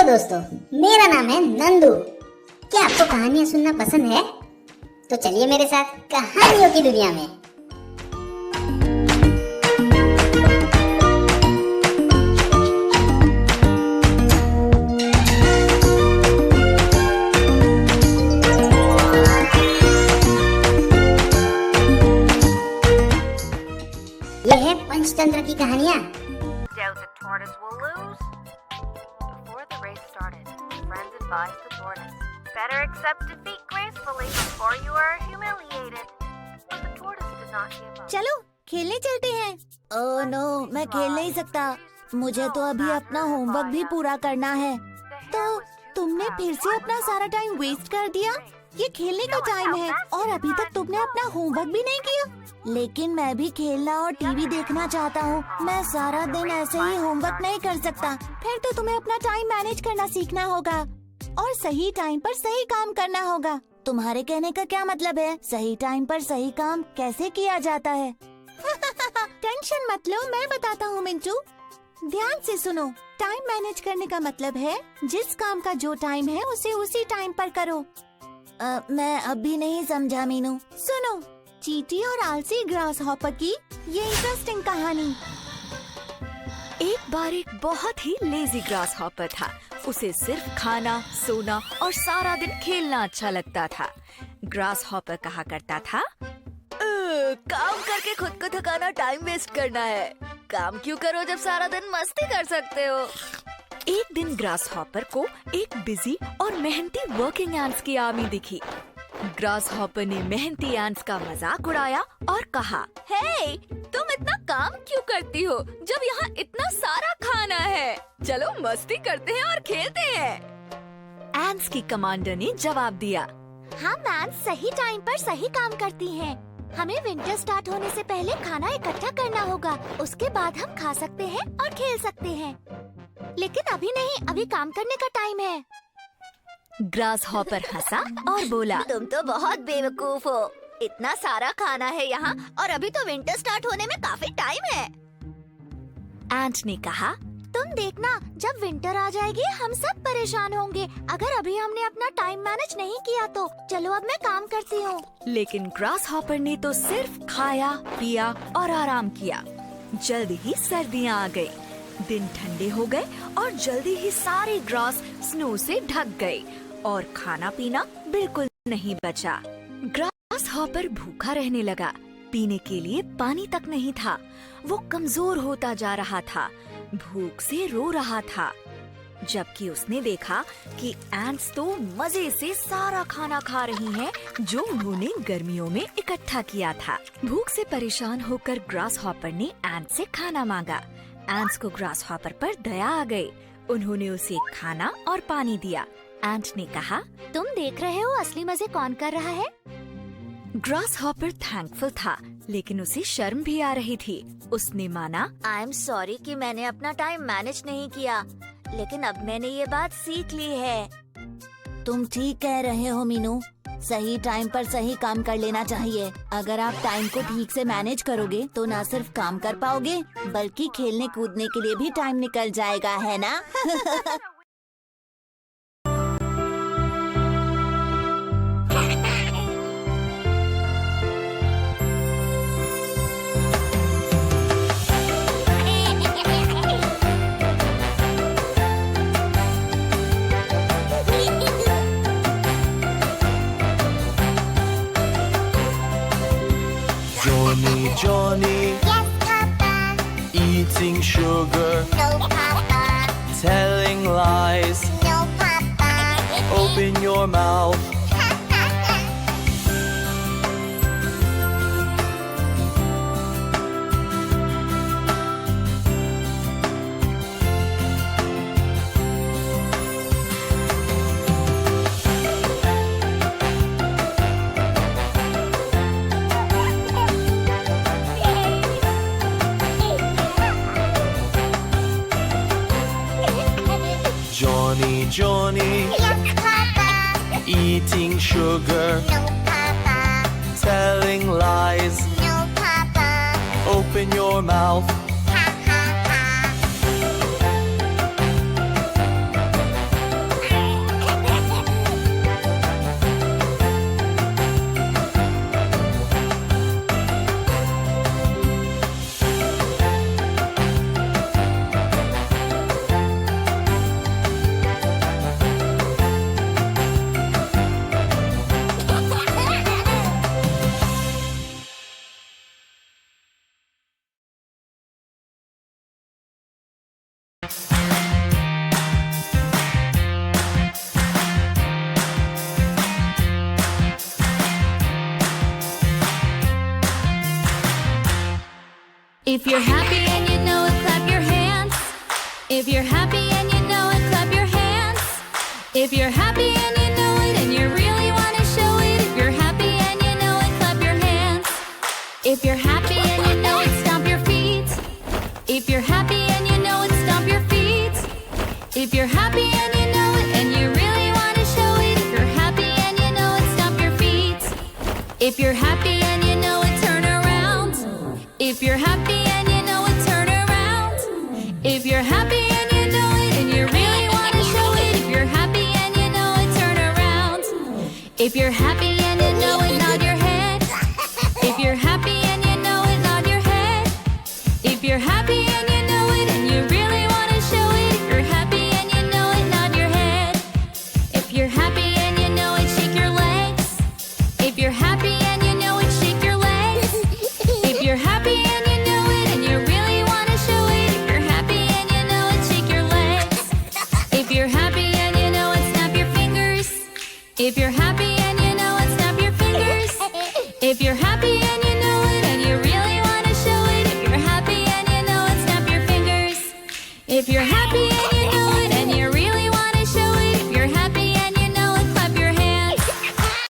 Hello दोस्तों, मेरा नाम है नंदू। क्या आपको कहानियां सुनना पसंद है? तो चलिए मेरे साथ कहानियों की दुनिया में। ये है पंचतंत्र की कहानियां। Doubt the tortoise will lose? Before the race started, friends advised the tortoise, better accept defeat gracefully before you are humiliated. But the tortoise did not give up. चलो खेलने चलते हैं। ओह नो, मैं खेल नहीं सकता। मुझे तो अभी अपना होमवर्क भी पूरा करना है। तो तुमने फिर से अपना सारा टाइम वेस्ट कर दिया। ये खेलने का टाइम है और अभी तक तुमने अपना होमवर्क भी नहीं किया। लेकिन मैं भी खेलना और टीवी देखना चाहता हूँ। मैं सारा दिन ऐसे ही होमवर्क नहीं कर सकता। फिर तो तुम्हें अपना टाइम मैनेज करना सीखना होगा और सही टाइम पर सही काम करना होगा। तुम्हारे कहने का क्या मतलब है? सही टाइम पर सही काम कैसे किया जाता है? टेंशन मत लो, मैं बताता हूँ मिंटू। ध्यान से सुनो। टाइम मैनेज करने का मतलब है जिस काम का जो टाइम है उसे उसी टाइम पर करो। मैं अभी नहीं समझा मीनू। सुनो, चींटी और आलसी ग्रास हॉपर की ये इंटरेस्टिंग कहानी। एक बार एक बहुत ही लेजी ग्रास हॉपर था। उसे सिर्फ खाना, सोना और सारा दिन खेलना अच्छा लगता था। ग्रास हॉपर कहा करता था, काम करके खुद को थकाना टाइम वेस्ट करना है। काम क्यों करो जब सारा दिन मस्ती कर सकते हो। एक दिन ग्रास हॉपर को एक बिजी और मेहनती वर्किंग एंट्स की आर्मी दिखी। ग्रास हॉपर ने मेहनती एंट्स का मजाक उड़ाया और कहा, हे, तुम इतना काम क्यों करती हो जब यहाँ इतना सारा खाना है? चलो मस्ती करते हैं और खेलते हैं। एंट्स की कमांडर ने जवाब दिया, हम एंट्स सही टाइम पर सही काम करती हैं। हमें विंटर स्टार्ट होने से पहले खाना इकट्ठा करना होगा। उसके बाद हम खा सकते हैं और खेल सकते हैं। लेकिन अभी नहीं, अभी काम करने का टाइम है। ग्रास हॉपर हंसा और बोला, तुम तो बहुत बेवकूफ हो। इतना सारा खाना है यहाँ और अभी तो विंटर स्टार्ट होने में काफी टाइम है। एंट ने कहा, तुम देखना, जब विंटर आ जाएगी हम सब परेशान होंगे अगर अभी हमने अपना टाइम मैनेज नहीं किया तो। चलो अब मैं काम करती हूँ। लेकिन ग्रास हॉपर ने तो सिर्फ खाया, पिया और आराम किया। जल्दी ही सर्दियाँ आ गई। दिन ठंडे हो गए और जल्दी ही सारे ग्रास स्नो से ढक गए और खाना पीना बिल्कुल नहीं बचा। ग्रास हॉपर भूखा रहने लगा। पीने के लिए पानी तक नहीं था। वो कमजोर होता जा रहा था, भूख से रो रहा था। जबकि उसने देखा कि एंट्स तो मजे से सारा खाना खा रही हैं जो उन्होंने गर्मियों में इकट्ठा किया था। भूख से परेशान होकर ग्रास हॉपर ने एंट से खाना मांगा। एंट्स को ग्रास हॉपर पर दया आ गई। उन्होंने उसे खाना और पानी दिया। एंट ने कहा, तुम देख रहे हो असली मजे कौन कर रहा है? ग्रास हॉपर थैंकफुल था, लेकिन उसे शर्म भी आ रही थी। उसने माना, आई एम सॉरी कि मैंने अपना टाइम मैनेज नहीं किया, लेकिन अब मैंने ये बात सीख ली है। तुम ठीक कह रहे हो मीनू। सही टाइम पर सही काम कर लेना चाहिए। अगर आप टाइम को ठीक से मैनेज करोगे तो न सिर्फ काम कर पाओगे बल्कि खेलने कूदने के लिए भी टाइम निकल जाएगा, है ना? Johnny, Yes, Papa. eating sugar, No, Papa. telling lies. No, Papa. Open your mouth. Johnny, Yes, Papa. eating sugar, No, Papa. telling lies. No, Papa. Open your mouth. Ha, ha, ha. If you're happy and you know it, clap your hands. If you're happy and you know it, clap your hands. If you're happy and you know it and you really want to show it, if you're happy and you know it, clap your hands. If you're happy and you know it, stomp your feet. If you're happy and you know it, stomp your feet. If you're happy and you know it and you really want to show it, if you're happy and you know it, stomp your feet. If you're happy and you know it, turn around. If you're happy and you know it, turn around. If you're happy and you know it and you really want to show it, if you're happy and you know it, turn around. If you're happy